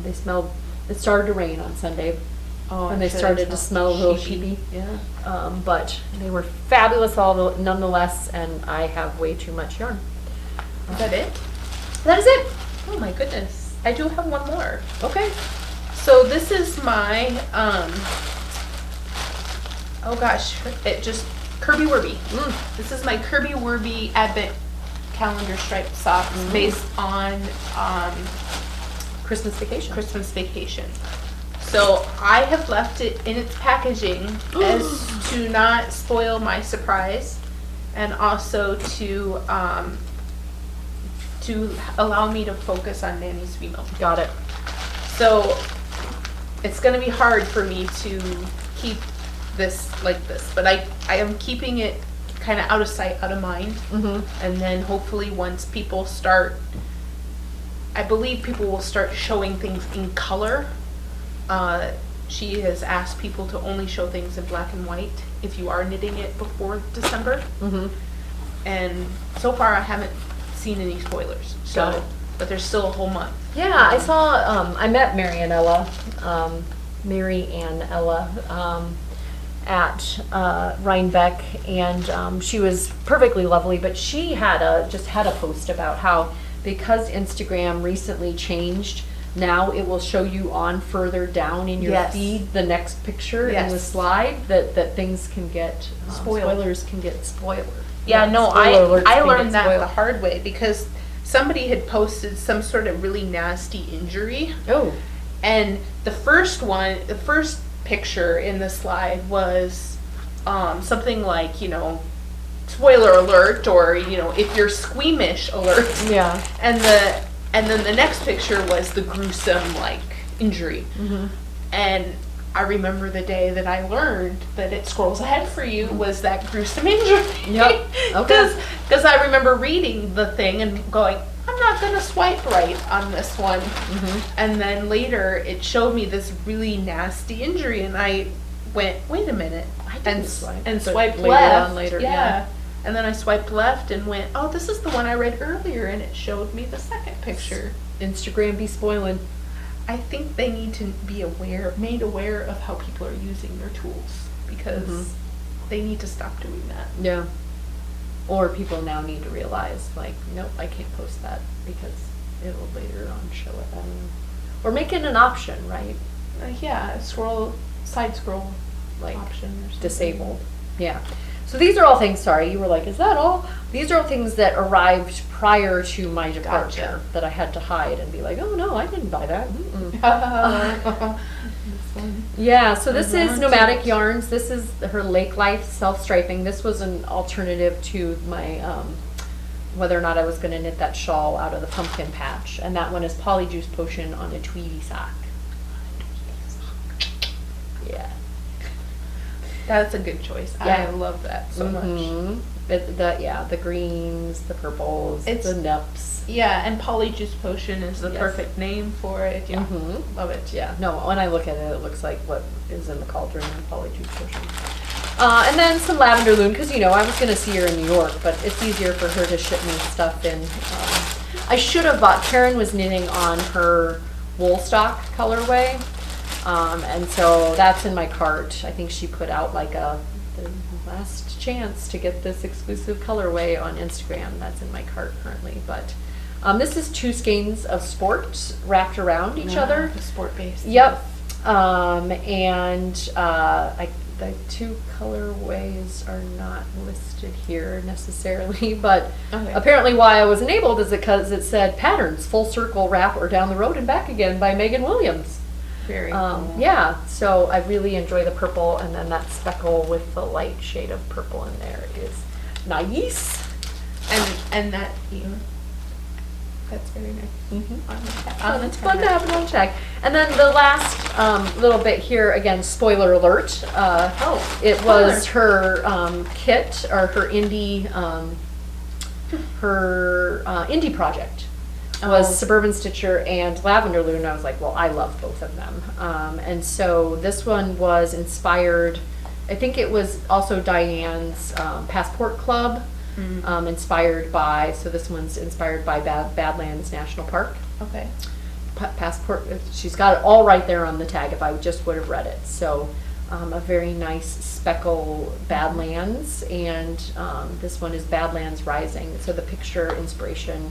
They smelled. It started to rain on Sunday, and they started to smell a little sheepy. Yeah. But they were fabulous nonetheless, and I have way too much yarn. Is that it? That is it. Oh my goodness. I do have one more. Okay. So this is my, oh gosh, it just, Kirby Werby. This is my Kirby Werby Advent Calendar Striped Socks based on Christmas vacation. Christmas Vacation. So I have left it in its packaging as to not spoil my surprise, and also to allow me to focus on Nanny Swimo. Got it. So it's going to be hard for me to keep this like this, but I am keeping it kind of out of sight, out of mind. And then hopefully once people start I believe people will start showing things in color. She has asked people to only show things in black and white if you are knitting it before December. Mm-hmm. And so far I haven't seen any spoilers. Got it. But there's still a whole month. Yeah, I saw, I met Mary and Ella, at Rhinebeck, and she was perfectly lovely, but she just had a post about how, because Instagram recently changed, now it will show you on further down in your feed the next picture in the slide, that things can get spoilers can get spoiled. Yeah, no, I learned that the hard way, because somebody had posted some sort of really nasty injury. Oh. And the first picture in the slide was something like, spoiler alert, or, if you're squeamish alert. Yeah. And then the next picture was the gruesome, injury. Mm-hmm. And I remember the day that I learned that it scrolls ahead for you was that gruesome injury. Yep. Okay. Because I remember reading the thing and going, I'm not going to swipe right on this one. Mm-hmm. And then later it showed me this really nasty injury, and I went, wait a minute. And swiped left. Later, yeah. And then I swiped left and went, oh, this is the one I read earlier, and it showed me the second picture. Instagram be spoiling. I think they need to be made aware of how people are using their tools, because they need to stop doing that. Yeah. Or people now need to realize, nope, I can't post that because it'll later on show it. I don't know. Or make it an option, right? Side scroll option or something. Disabled. Yeah. So these are all things, sorry, you were like, is that all? These are all things that arrived prior to my departure that I had to hide and be like, oh no, I didn't buy that. Yeah, so this is Nomadic Yarns. This is her Lake Life self-striping. This was an alternative to my, whether or not I was going to knit that shawl out of the pumpkin patch. And that one is Polyjuice Potion on a tweedy sock. Yeah. That's a good choice. Yeah. I love that so much. The greens, the purples, the nips. Yeah, and Polyjuice Potion is the perfect name for it. Yeah, love it. Yeah, no, when I look at it, it looks like what is in the cauldron in Polyjuice Potion. And then some lavender loom, because, I was going to see her in New York, but it's easier for her to ship me stuff in. I should have bought, Karen was knitting on her Woolstock colorway. And so that's in my cart. I think she put out the last chance to get this exclusive colorway on Instagram. That's in my cart currently. But this is 2 skeins of sport wrapped around each other. The sport base. Yep. The 2 colorways are not listed here necessarily, but apparently why I was enabled is because it said patterns, full circle wrap or down the road and back again by Megan Williams. Very cool. Yeah, so I really enjoy the purple, and then that speckle with the light shade of purple in there is nice. And that, that's very nice. It's fun to have it on check. And then the last little bit here, again, spoiler alert. It was her kit, or her indie project. Was Suburban Stitcher and Lavender Loom, and I was like, well, I love both of them. And so this one was inspired, I think it was also Diane's Passport Club, inspired by, so this one's inspired by Badlands National Park. Okay. Passport, she's got it all right there on the tag if I just would have read it. So a very nice speckle Badlands, and this one is Badlands Rising. So the picture inspiration,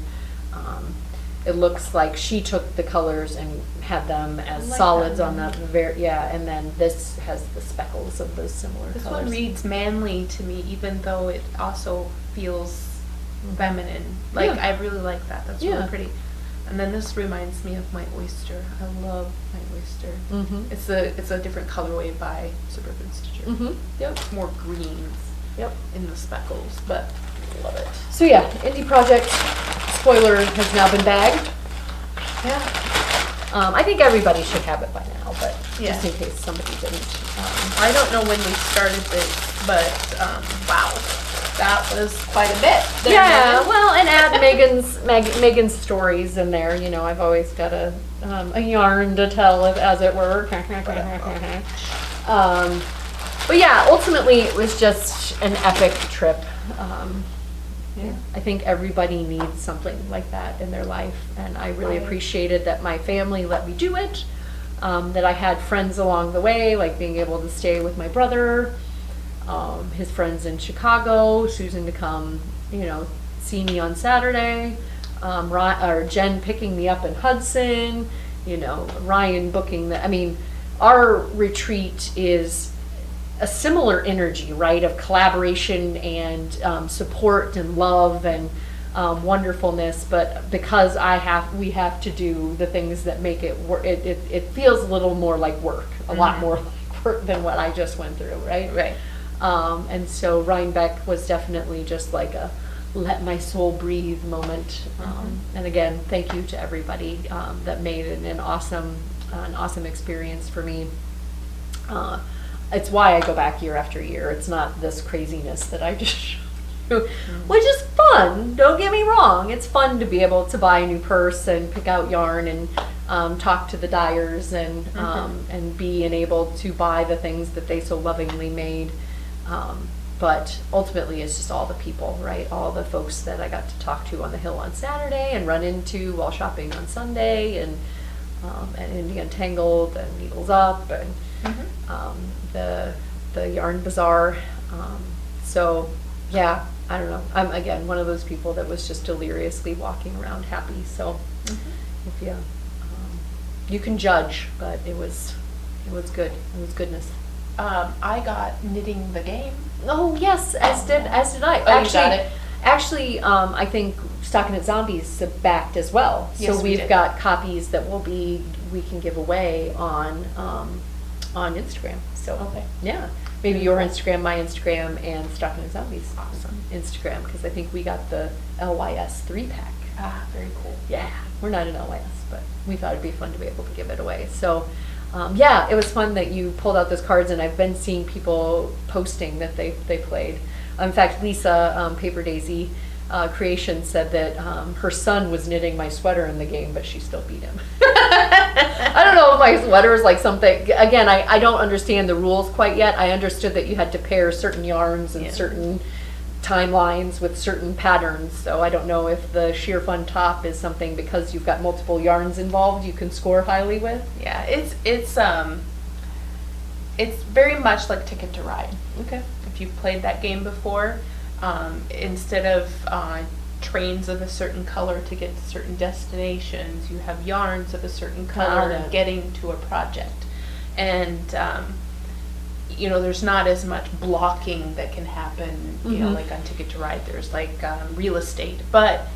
it looks like she took the colors and had them as solids on the and then this has the speckles of those similar colors. This one reads manly to me, even though it also feels feminine. I really like that. That's really pretty. And then this reminds me of my oyster. I love my oyster. It's a different colorway by Suburban Stitcher. Yep. More greens. Yep. In the speckles, but I love it. So yeah, indie project. Spoiler has now been bagged. Yeah. I think everybody should have it by now, but just in case somebody didn't. I don't know when we started this, but wow. that was quite a bit. There, Yeah, Megan. well, and add Megan's stories in there. You know, I've always got a yarn to tell, as it were. But yeah, ultimately it was just an epic trip. Yeah. I think everybody needs something like that in their life, and I really Right. appreciated that my family let me do it. That I had friends along the way, like being able to stay with my brother, his friends in Chicago, Susan to come, you know, see me on Saturday, or Jen picking me up in Hudson, you know, Ryan booking the, I mean, our retreat is a similar energy, right, of collaboration and support and love and wonderfulness, but because we have to do the things that make it work, it feels a little more like work, a lot more like work than what I just went through, right? Right. And so Rhinebeck was definitely just like a let my soul breathe moment. And again, thank you to everybody that made it an awesome experience for me. It's why I go back year after year. It's not this craziness that I just which is fun. Don't get me wrong. It's fun to be able to buy a new purse and pick out yarn and talk to the dyers and being able to buy the things that they so lovingly made. But ultimately, it's just all the people, right? All the folks that I got to talk to on the hill on Saturday and run into while shopping on Sunday, and Indian Tangled and Needles Up and the Yarn Bazaar. So yeah, I don't know. I'm again one of those people that was just deliriously walking around happy. So if you can judge, but it was good. It was goodness. I got Knitting the Game. Oh yes, as did I. Oh, you got it. Actually, I think StockinetteZombies backed as well. Yes, So we we've did. got copies that we can give away on Instagram. So Okay. yeah, maybe your Instagram, my Instagram, and StockinetteZombies Awesome. Instagram, because I think we got the LYS 3-pack. Ah, very cool. Yeah, we're not an LYS, but we thought it'd be fun to be able to give it away. So, yeah, it was fun that you pulled out those cards, and I've been seeing people posting that they played. In fact, Lisa, Paper Daisy Creation, said that her son was knitting my sweater in the game, but she still beat him. I don't know if my sweater is like something, again, I don't understand the rules quite yet. I understood that you had to pair certain yarns and certain timelines with certain patterns, so I don't know if the sheer fun top is something, because you've got multiple yarns involved, you can score highly with. Yeah, it's very much like Ticket to Ride. Okay. If you've played that game before, instead of trains of a certain color to get to certain destinations, you have yarns of a certain color Got it. getting to a project. And you know, there's not as much blocking that can happen, you know, like on Ticket to Ride, there's like real estate. But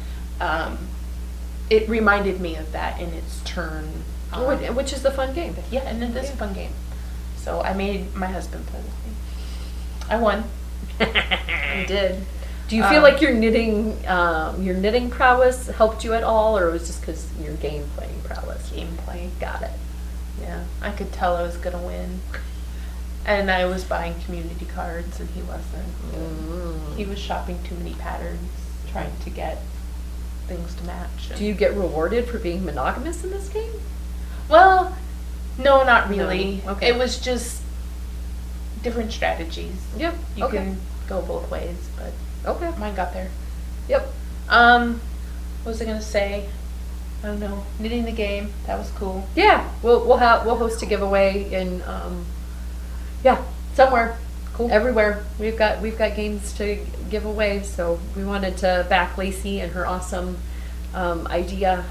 it reminded me of that in its turn. Which is the fun game. Yeah, and it is a fun game. So I made my husband play with me. I won. I did. Do you feel like your knitting prowess helped you at all, or it was just because your game playing prowess? Gameplay. Got it. Yeah, I could tell I was gonna win. And I was buying community cards, and he wasn't. He was shopping too many patterns, trying to get things to match. Do you get rewarded for being monogamous in this game? Well, no, not really. No? Okay. It was just different strategies. Yep. You Okay. can go both ways, but Okay. mine got there. Yep. What was I gonna say? I don't know. Knitting the Game. That was cool. Yeah. We'll host a giveaway in somewhere. Cool. Everywhere. We've got games to give away, so we wanted to back Lacey and her awesome idea,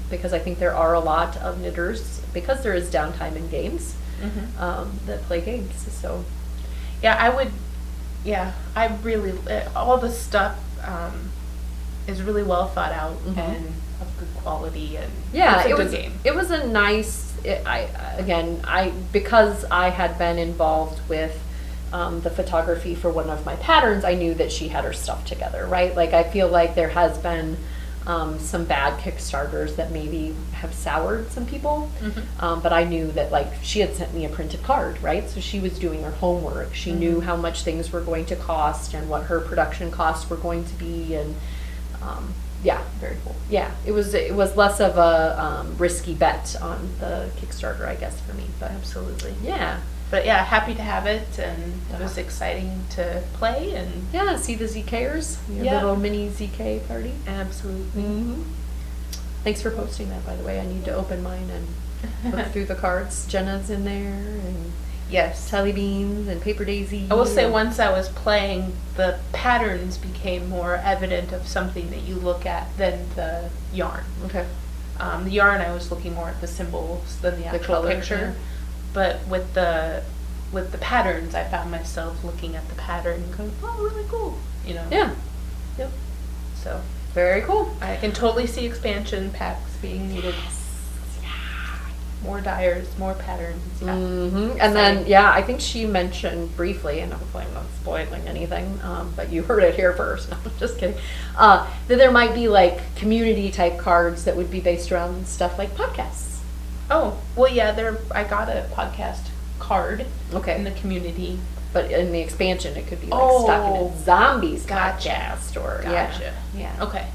because I think there are a lot of knitters, because there is downtime in games, that play games. So Yeah, I would. Yeah, I really all the stuff is really well thought out and of good quality, and yeah, it's a it good was game. it was a nice. Because I had been involved with the photography for one of my patterns, I knew that she had her stuff together, right? Like I feel like there has been some bad Kickstarters that maybe have soured some people. Mm-hmm. But I knew that, like, she had sent me a printed card, right? So she was doing her homework. She knew how much things were going to cost and what her production costs were going to be, and yeah, Very cool. yeah, it was less of a risky bet on the Kickstarter, I guess, for me. But Absolutely. yeah, But yeah, happy to have it, and it was Yeah. exciting to play, and yeah, see the ZKers, your Yeah. little mini ZK party. absolutely. Mm-hmm. Thanks for posting that, by the way. I need to open mine and look through the cards. Jenna's in there, and Yes. Telly Beans, and Paper Daisy. I will say and- once I was playing, the patterns became more evident of something that you look at than the yarn. Okay. The yarn, I was looking more at the symbols than the actual color, picture. yeah. But with the patterns, I found myself looking at the pattern and going, "Oh, really cool," you know. Yeah. Yep. So Very cool. I can totally see expansion packs being needed. More dyers, more patterns. Yeah. Mm-hmm. And then, yeah, I think she mentioned briefly, and hopefully I'm not spoiling anything, but you heard it here first. No, I'm just kidding. That there might be like community type cards that would be based around stuff like podcasts. Oh, well, yeah. I got a podcast card Okay. in the community. But in the expansion, it could be like Oh, StockinetteZombies gotcha. podcast, or Gotcha. yeah. Okay.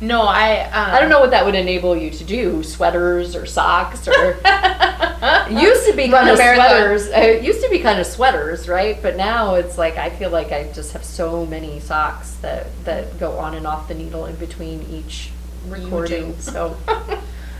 No, I I don't know what that would enable you to do, sweaters or socks, or it used to be Run kind a of marathon. sweaters. It used to be kind of sweaters, right? But now it's like I feel like I just have so many socks that go on and off the needle in between each recording. do. So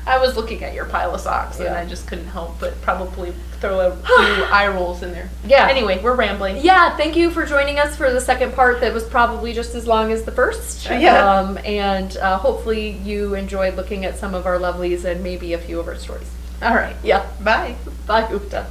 I was looking at your pile of socks, and Yeah. I just couldn't help but probably throw a few eye rolls in there. Yeah. Anyway, we're rambling. yeah, thank you for joining us for the second part that was probably just as long as the first. Yeah. And hopefully you enjoyed looking at some of our lovelies and maybe a few of our stories. All right. Yeah. Bye. Bye, Uta.